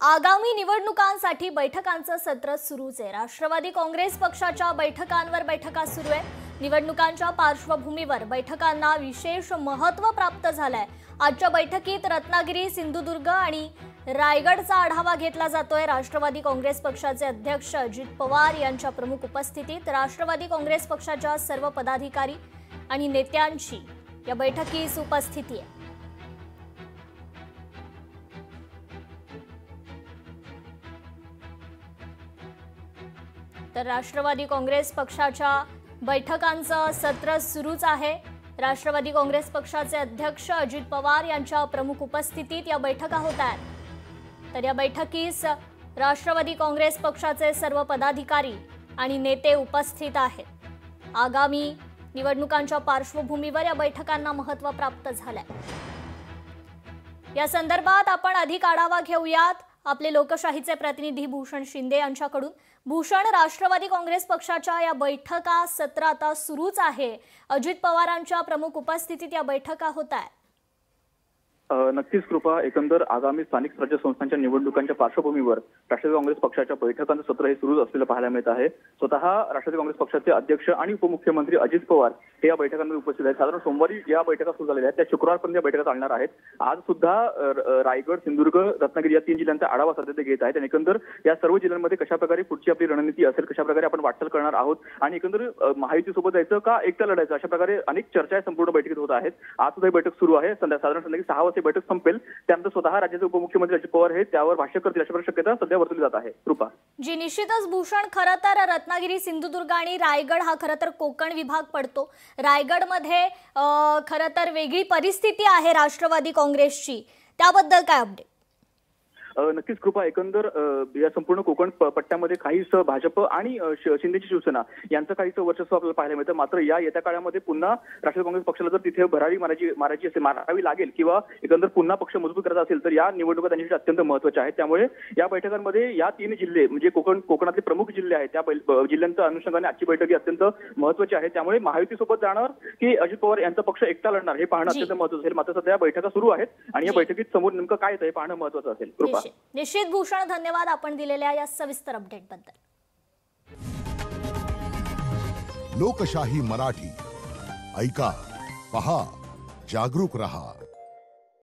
आगामी निवडणुकांसाठी बैठकांचं सत्र सुरूच आहे। राष्ट्रवादी काँग्रेस पक्षाच्या बैठकांवर बैठका सुरू आहे। निवडणुकांच्या पार्श्वभूमीवर बैठकांना विशेष महत्त्व प्राप्त झालंय। आजच्या बैठकीत रत्नागिरी, सिंधुदुर्ग आणि रायगडचा आढावा घेतला जातोय। राष्ट्रवादी काँग्रेस पक्षाचे अध्यक्ष अजित पवार यांच्या प्रमुख उपस्थितीत राष्ट्रवादी काँग्रेस पक्षाच्या सर्व पदाधिकारी आणि नेत्यांची या बैठकीस उपस्थिती आहे। तर राष्ट्रवादी काँग्रेस पक्षाच्या बैठकांचं सत्र सुरूच आहे। राष्ट्रवादी काँग्रेस पक्षाचे अध्यक्ष अजित पवार यांच्या प्रमुख उपस्थितीत या बैठका होत आहेत। तर या बैठकीस राष्ट्रवादी काँग्रेस पक्षाचे सर्व पदाधिकारी आणि नेते उपस्थित आहेत। आगामी निवडणुकांच्या पार्श्वभूमीवर या बैठकांना महत्त्व प्राप्त झालंय। या संदर्भात आपण अधिक आढावा घेऊयात आपले लोकशाहीचे प्रतिनिधी भूषण शिंदे यांच्याकडून। भूषण, राष्ट्रवादी काँग्रेस पक्षाच्या या बैठका सत्र आता सुरूच आहे। अजित पवारांच्या प्रमुख उपस्थितीत या बैठका होत आहेत। नक्कीच कृपा, एकंदर आगामी स्थानिक स्वराज्य संस्थांच्या निवडणुकांच्या पार्श्वभूमीवर राष्ट्रवादी काँग्रेस पक्षाच्या बैठकांचं सत्र हे सुरूच असलेलं पाहायला मिळत आहे। स्वतः राष्ट्रवादी काँग्रेस पक्षाचे अध्यक्ष आणि उपमुख्यमंत्री अजित पवार हे या बैठकांमध्ये उपस्थित आहेत। साधारण सोमवारी या बैठका सुरू झालेल्या आहेत, त्या शुक्रवारपर्यंत या बैठका चालणार आहेत। आज सुद्धा रायगड, सिंधुदुर्ग, रत्नागिरी या 3 जिल्ह्यांचा आढावा सध्या ते घेत आहेत आणि एकंदर या सर्व जिल्ह्यांमध्ये कशा प्रकारे पुढची आपली रणनीती असेल, कशा प्रकारे आपण वाटचाल करणार आहोत आणि एकंदर महायुतीसोबत जायचं का एकटा लढायचं, अशा प्रकारे अनेक चर्चा संपूर्ण बैठकीत होत आहेत। आज सुद्धा ही बैठक सुरू आहे। साधारण संध्याकाळी 6 वाजता बैठक संपेल, त्यानंतर स्वतः राज्याचे उपमुख्यमंत्री अजित पवार हे त्यावर भाष्य करतील अशा शक्यता सध्या वर्तवली जात आहे। कृपा जी, निश्चितच भूषण, खरं तर रत्नागिरी, सिंधुदुर्ग आणि रायगड हा खरं तर कोकण विभाग पडतो। रायगडमध्ये खरं तर वेगळी परिस्थिती आहे राष्ट्रवादी काँग्रेसची, त्याबद्दल काय अपडेट? नक्कीच कृपा, एकंदर या संपूर्ण कोकण पट्ट्यामध्ये काहीच भाजप आणि शिंदेची शिवसेना यांचं काहीच वर्चस्व आपल्याला पाहायला मिळतं। मात्र या येत्या काळामध्ये पुन्हा राष्ट्रवादी काँग्रेस पक्षाला जर तिथे भरारी मारावी लागेल किंवा एकंदर पुन्हा पक्ष मजबूत करायचा असेल तर या निवडणुका त्यांच्यासाठी अत्यंत महत्त्वाच्या आहेत। त्यामुळे या बैठकांमध्ये या 3 जिल्हे म्हणजे कोकणातले प्रमुख जिल्हे आहेत त्या जिल्ह्यांच्या अनुषंगाने आजची बैठक ही अत्यंत महत्त्वाची आहे। त्यामुळे महायुतीसोबत जाणार की अजित पवार यांचा पक्ष एकटा लढणार हे पाहणं अत्यंत महत्त्वाचं असेल। मात्र सध्या बैठका सुरू आहेत आणि या बैठकीत समोर नेमकं काय येतं हे पाहणं महत्त्वाचं असेल। कृपा निश्चित भूषण, धन्यवाद आपण दिलेल्या या सविस्तर अपडेट बद्दल। लोकशाही मराठी ऐका, पहा, जागरूक रहा।